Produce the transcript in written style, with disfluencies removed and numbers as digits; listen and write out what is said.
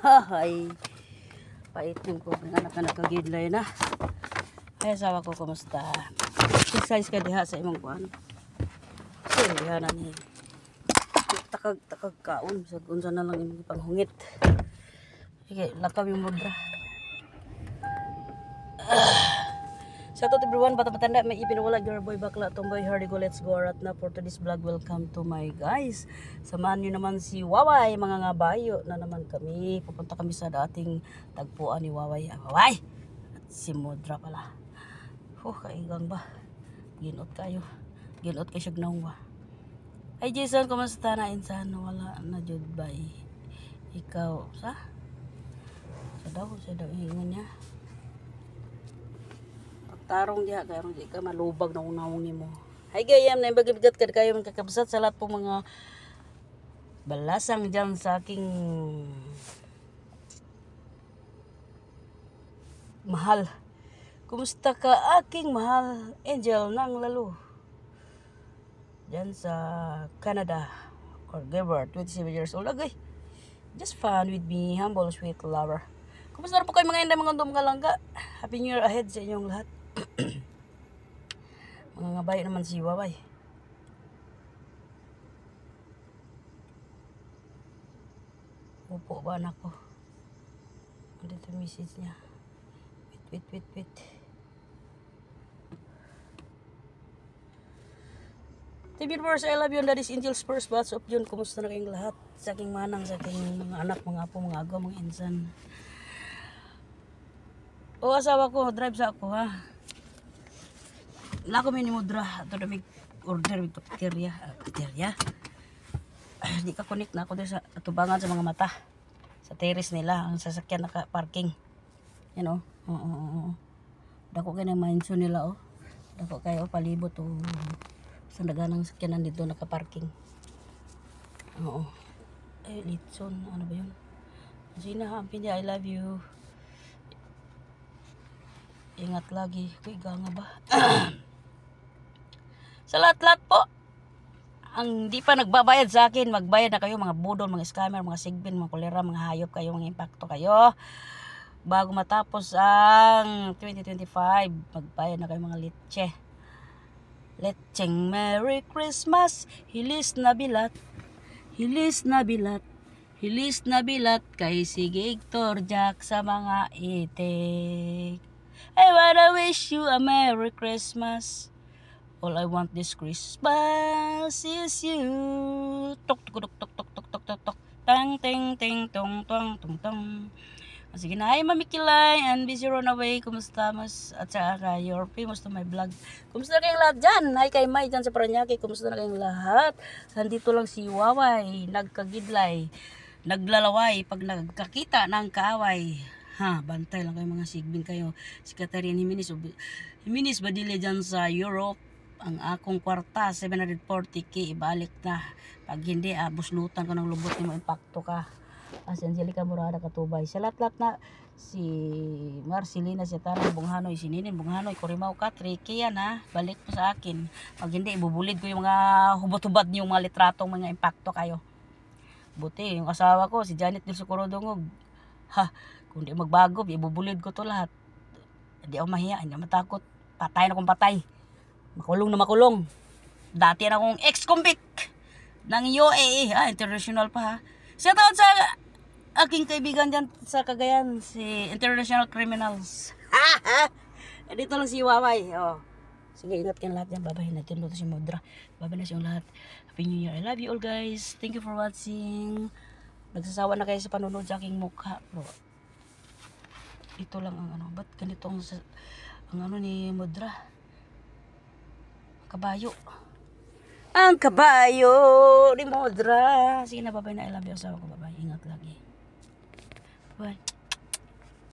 Ay, paitim ko. Ang anak na nagkagidlay na. Ay, asawa ko, kumusta? Exercise ka diha sa imong kuan. So, diha na ni. Takag kaon. Sa unsa na lang imong panghungit. Sige, lakaw yung mudra. Shout out everyone, bata-batanda, may ipinawala your boy bakla, tomboy, hardy go, let's go arat na for today's vlog. Welcome to my guys. Samahan nyo naman si Waway, mga ngabayo na naman kami. Pupunta kami sa dating tagpuan ni Waway. Waway! At si Mudra pala. Kaigang ba? Ginot kayo. Ginot kayo siyag nawa. Ay Jason, kumusta na insan? Wala na jud ba? Ikaw, sa? Siya daw, ihingan niya. Tarong diha karon di ka malubag na unawong nimo. Hay gayam na bagibigat kad kayo man kakabsat sa lahat po mga balasang diyan sa aking mahal. Kumusta ka aking mahal angel ng lalo? Diyan sa Canada or Gilbert, 27 years old agay. Just fun with me, humble sweet lover. Kumusta na po kayo mga inday mga mga langga? Happy New Year ahead sa inyong lahat. Mga ngabayo naman si Waway. Upo ba anak ko? Ano ito message niya? Wait. TV viewers, I love you and that is Angel's first batch of June. Kumusta na kayong lahat? Sa aking manang, sa aking mga anak, mga apo, mga agaw, mga insan. O asawa ko, drive sa ako ha. Lako may ni Mudra. Ito na may order with bacteria. Di ka connect na ako doon sa tubangan sa mga mata. Sa terrace nila. Ang sasakyan naka-parking. Yan o. Dako kayo na mansion nila o. Dako kayo palibot o. Sa daganang sakyanan dito naka-parking. Oo. Ay, Litson. Ano ba yun? Sina ha. Ampin niya. I love you. Ingat lagi. Uy, ganga ba? Sa lahat-lahat po, ang di pa nagbabayad sa akin, magbayad na kayo mga budol, mga scammer, mga sigbin, mga kulera, mga hayop kayo, mga impacto kayo. Bago matapos ang 2025, magbayad na kayo mga leche. Lecheng Merry Christmas, hilis na bilat kay Sigig Torjak sa mga itik. I wanna wish you a Merry Christmas. All I want this Christmas is you. Tok. Tang ting tong tong. Sige na, hi Mami Kilay and Busy Runaway. Kumusta mas at saka your famous to my vlog. Kumusta na kayong lahat dyan? Hi kay May dyan sa Paranaque. Kumusta na kayong lahat? Nandito lang si Waway, nagkagidlay, naglalaway pag nagkakita ng kaaway. Bantay lang kayo mga sigbin kayo. Si Catherine Jimenez Badile dyan sa Europe. Ang akong kwarta 740k ibalik na. Pag hindi buslutan ko ng lubot ni mo impacto ka. Si Angelica Morada Katubay. Sa lahat na si Marcelina si Tarang Bunghanoy, si Ninin Bunghanoy, Kurimaw ka 3k yan ha. Balik mo sa akin. Pag hindi ibubulid ko yung mga hubot-hubad niyo mga litratong mga impacto kayo. Buti yung asawa ko si Janet Del Socorro Dungog. Kung di magbago, ibubulid ko to lahat. Hindi ako mahiya, hindi ako matakot. Patay na kung patay. Makulong na makulong. Dati na akong ex-convict ng UAE. International pa ha. Siya tawad sa aking kaibigan dyan sa Cagayan, si International Criminals. Dito lang si Waway. Sige, ingat kayo lahat dyan. Babay natin luto si Mudra. Babay na siyang lahat. Happy New Year. I love you all guys. Thank you for watching. Nagsasawa na kayo sa panunod sa aking mukha. Bro. Ito lang ang ano. Ba't ganito ang ano ni Mudra? Kabayo. Ang kabayo ni Mudra. Sige na, babay na. I love you. Asawa ko, babay.